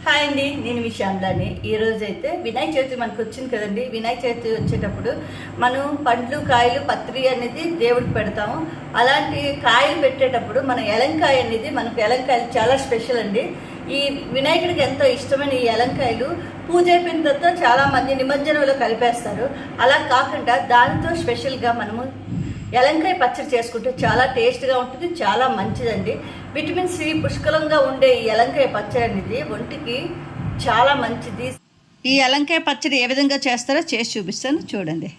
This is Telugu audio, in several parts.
హాయ్ అండి, నేను మీ శ్యామ్లాని. ఈరోజు అయితే వినాయక చవితి మనకు వచ్చింది కదండి. వినాయక చవితి వచ్చేటప్పుడు మనం పండ్లు కాయలు పత్రి అనేది దేవుడికి పెడతాము. అలాంటి కాయలు పెట్టేటప్పుడు మన ఎలంకాయ అనేది మనకు ఎలంకాయలు చాలా స్పెషల్ అండి. ఈ వినాయకుడికి ఎంతో ఇష్టమైన ఈ ఎలంకాయలు పూజ అయిపోయిన తర్వాత చాలామంది నిమజ్జనంలో కలిపేస్తారు. అలా కాకుండా దానితో స్పెషల్గా మనము ఎలంకాయ పచ్చడి చేసుకుంటే చాలా టేస్ట్గా ఉంటుంది, చాలా మంచిదండి. విటమిన్ సి పుష్కలంగా ఉండే ఈ ఎలంకాయ పచ్చడి అనేది ఒంటికి చాలా మంచిది. ఈ ఎలంకాయ పచ్చడి ఏ విధంగా చేస్తారో చేసి చూపిస్తాను చూడండి.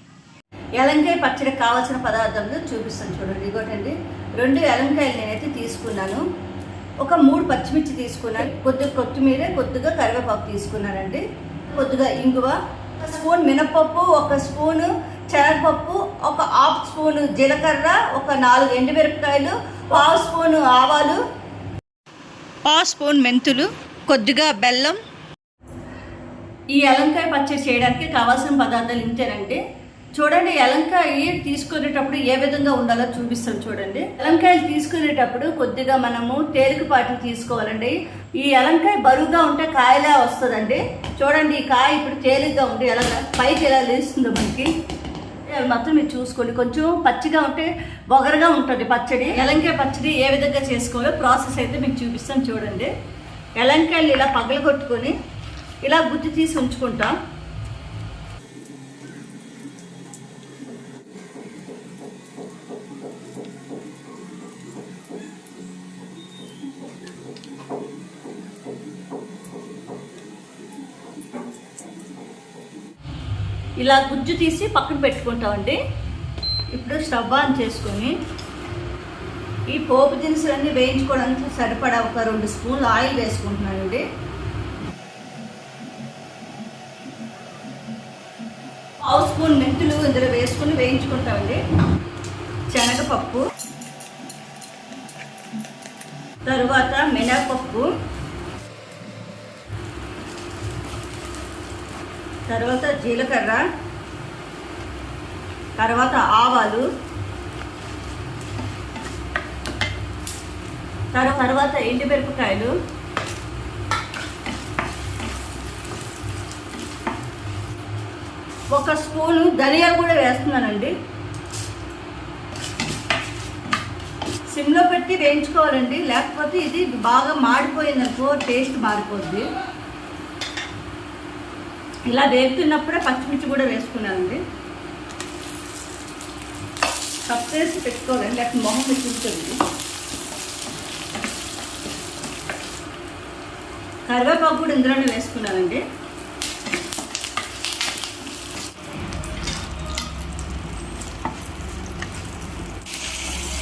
ఎలంకాయ పచ్చడికి కావాల్సిన పదార్థాలు చూపిస్తాను చూడండి. ఇదిగోటండి, 2 ఎలంకాయలు నేనైతే తీసుకున్నాను. ఒక 3 పచ్చిమిర్చి తీసుకున్నాను. కొద్దిగా కొత్తిమీర, కొద్దిగా కరివేపాకు తీసుకున్నానండి. కొద్దిగా ఇంగువ, 1 స్పూన్ మినపప్పు, 1 స్పూను శనగపప్పు, 1/2 స్పూను జీలకర్ర, 4 ఎండుమిరపకాయలు, 1/2 స్పూను ఆవాలు, 1/2 స్పూన్ మెంతులు, కొద్దిగా బెల్లం. ఈ ఎలంకాయ పచ్చడి చేయడానికి కావాల్సిన పదార్థాలు ఇంతేనండి. చూడండి, ఎలంకాయ తీసుకునేటప్పుడు ఏ విధంగా ఉండాలో చూపిస్తాను చూడండి. ఎలంకాయలు తీసుకునేటప్పుడు కొద్దిగా మనము తేలికపాటి తీసుకోవాలండి. ఈ ఎలంకాయ బరువుగా ఉంటే కాయలా వస్తుందండి. చూడండి, ఈ కాయ ఇప్పుడు తేలిగ్గా ఉంటే ఎలా పైకి ఎలా లేస్తుందో మనకి మాత్రం మీరు చూసుకోండి. కొంచెం పచ్చిగా ఉంటే బొగరగా ఉంటుంది పచ్చడి. ఎలంకాయ పచ్చడి ఏ విధంగా చేసుకోవాలో ప్రాసెస్ అయితే మీకు చూపిస్తాను చూడండి. ఎలంకాయలు ఇలా పగలగొట్టుకొని ఇలా గుజ్జు తీసి ఉంచుకుంటాం. ఇలా గుజ్జు తీసి పక్కన పెట్టుకుంటామండి. ఇప్పుడు స్టవ్ ఆన్ చేసుకొని ఈ పోపు దినుసులన్నీ వేయించుకోవడానికి సరిపడా ఒక 2 స్పూన్లు ఆయిల్ వేసుకుంటున్నానండి. 1/2 స్పూన్ మెంతులు ఇందులో వేసుకొని వేయించుకుంటామండి. శనగపప్పు, తరువాత మినపప్పు, తర్వాత జీలకర్ర, తర్వాత ఆవాలు, తర్వాత ఎండుమిరపకాయలు, ఒక స్పూను ధనియాలు కూడా వేస్తున్నానండి. సిమ్లో పెట్టి వేయించుకోవాలండి, లేకపోతే ఇది బాగా మాడిపోయిందనుకో టేస్ట్ మారిపోద్ది. ఇలా వేపుతున్నప్పుడే పచ్చిమిర్చి కూడా వేసుకున్నానండి. కప్ చేసి పెట్టుకోవాలండి, లేకపోతే మొహం చూస్తుంది. కరివేపాకు కూడా ఇందులోనే వేసుకున్నానండి.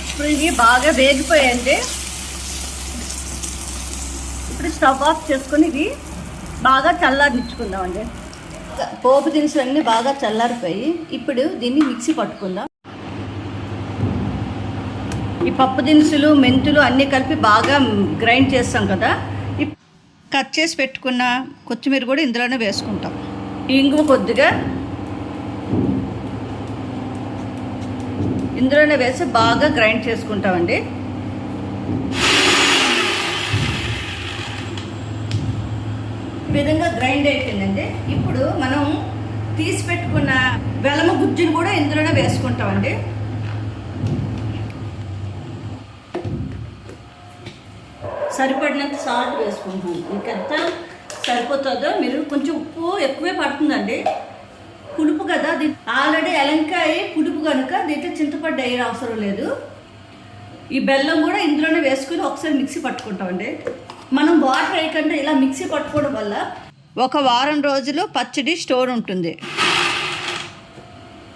ఇప్పుడు ఇవి బాగా వేగిపోయాయండి. ఇప్పుడు స్టవ్ ఆఫ్ చేసుకొని ఇవి బాగా చల్లారనిచ్చుకుందామండి. పోపు దినుసులన్నీ బాగా చల్లారిపోయి ఇప్పుడు దీన్ని మిక్సీ పట్టుకుందాం. ఈ పప్పు దినుసులు, మెంతులు అన్నీ కలిపి బాగా గ్రైండ్ చేస్తాం కదా. కట్ చేసి పెట్టుకున్న కొత్తిమీర కూడా ఇందులోనే వేసుకుంటాం. ఇంగువ కొద్దిగా ఇందులోనే వేసి బాగా గ్రైండ్ చేసుకుంటామండి. ఈ విధంగా గ్రైండ్ అయిపోయిందండి. ఇప్పుడు మనం తీసి పెట్టుకున్న బెల్లము గుజ్జును కూడా ఇందులోనే వేసుకుంటామండి. సరిపడినంత సాల్ట్ వేసుకుంటాం. మీకు ఎంత సరిపోతుందో, మీరు కొంచెం ఉప్పు ఎక్కువే పడుతుందండి. పులుపు కదా, ఆల్రెడీ ఎలంకాయ పులుపు కనుక దీంట్లో చింతపండు వేయడం అవసరం లేదు. ఈ బెల్లం కూడా ఇందులోనే వేసుకుని ఒకసారి మిక్సీ పట్టుకుంటామండి. మనం వాటర్ వేయకుండా ఇలా మిక్సీ పట్టుకోవడం వల్ల 1 వారం రోజులు పచ్చడి స్టోర్ ఉంటుంది.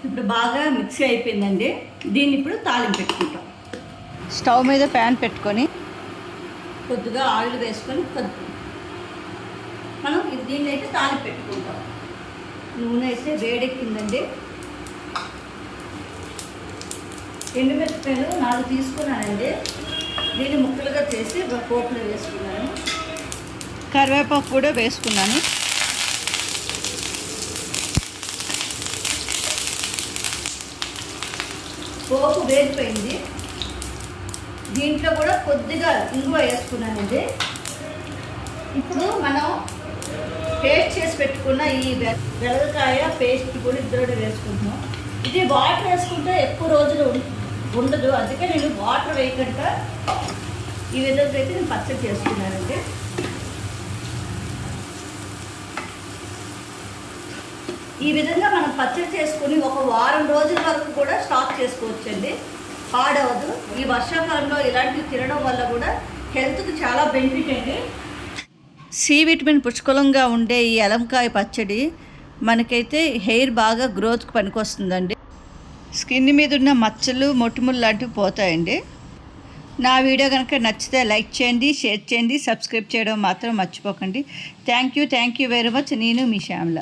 ఇప్పుడు బాగా మిక్సీ అయిపోయిందండి. దీన్ని ఇప్పుడు తాలింపు పెట్టుకుంటాం. స్టవ్ మీద ప్యాన్ పెట్టుకొని కొద్దిగా ఆయిల్ వేసుకొని మనం దీన్ని అయితే తాలింపు పెట్టుకుంటాం. నూనె అయితే వేడెక్కిందండి. ఎండుమిరపకాయలు 4 తీసుకున్నానండి. దీన్ని ముక్కలుగా చేసి పోపులో వేసుకున్నాను. కరివేపాకు కూడా వేసుకున్నాను. పోపు వేగిపోయింది. దీంట్లో కూడా కొద్దిగా ఇంగువ వేసుకున్నానండి. ఇప్పుడు మనం పేస్ట్ చేసి పెట్టుకున్న ఈ వెలగకాయ పేస్ట్ కూడా ఇందులో వేసుకుంటున్నాం. ఇది వాటర్ వేసుకుంటే ఎక్కువ రోజులు ఉండదు, అందుకే నేను వాటర్ వేయకుండా ఈ విధంగా అయితే నేను పచ్చడి చేసుకున్నానండి. ఈ విధంగా మనం పచ్చడి చేసుకుని ఒక వారం రోజుల వరకు కూడా స్టాక్ చేసుకోవచ్చండి, పాడవదు. ఈ వర్షాకాలంలో ఇలాంటివి తినడం వల్ల కూడా హెల్త్కి చాలా బెనిఫిట్ అండి. సి విటమిన్ పుష్కలంగా ఉండే ఈ అలంకాయ పచ్చడి మనకైతే హెయిర్ బాగా గ్రోత్కి పనికొస్తుందండి. స్కిన్ మీద ఉన్న మచ్చలు మొటిములు లాంటివి పోతాయండి. నా వీడియో కనుక నచ్చితే లైక్ చేయండి, షేర్ చేయండి, సబ్స్క్రైబ్ చేయడం మాత్రం మర్చిపోకండి. Thank you very much. నేను మీ శ్యామల.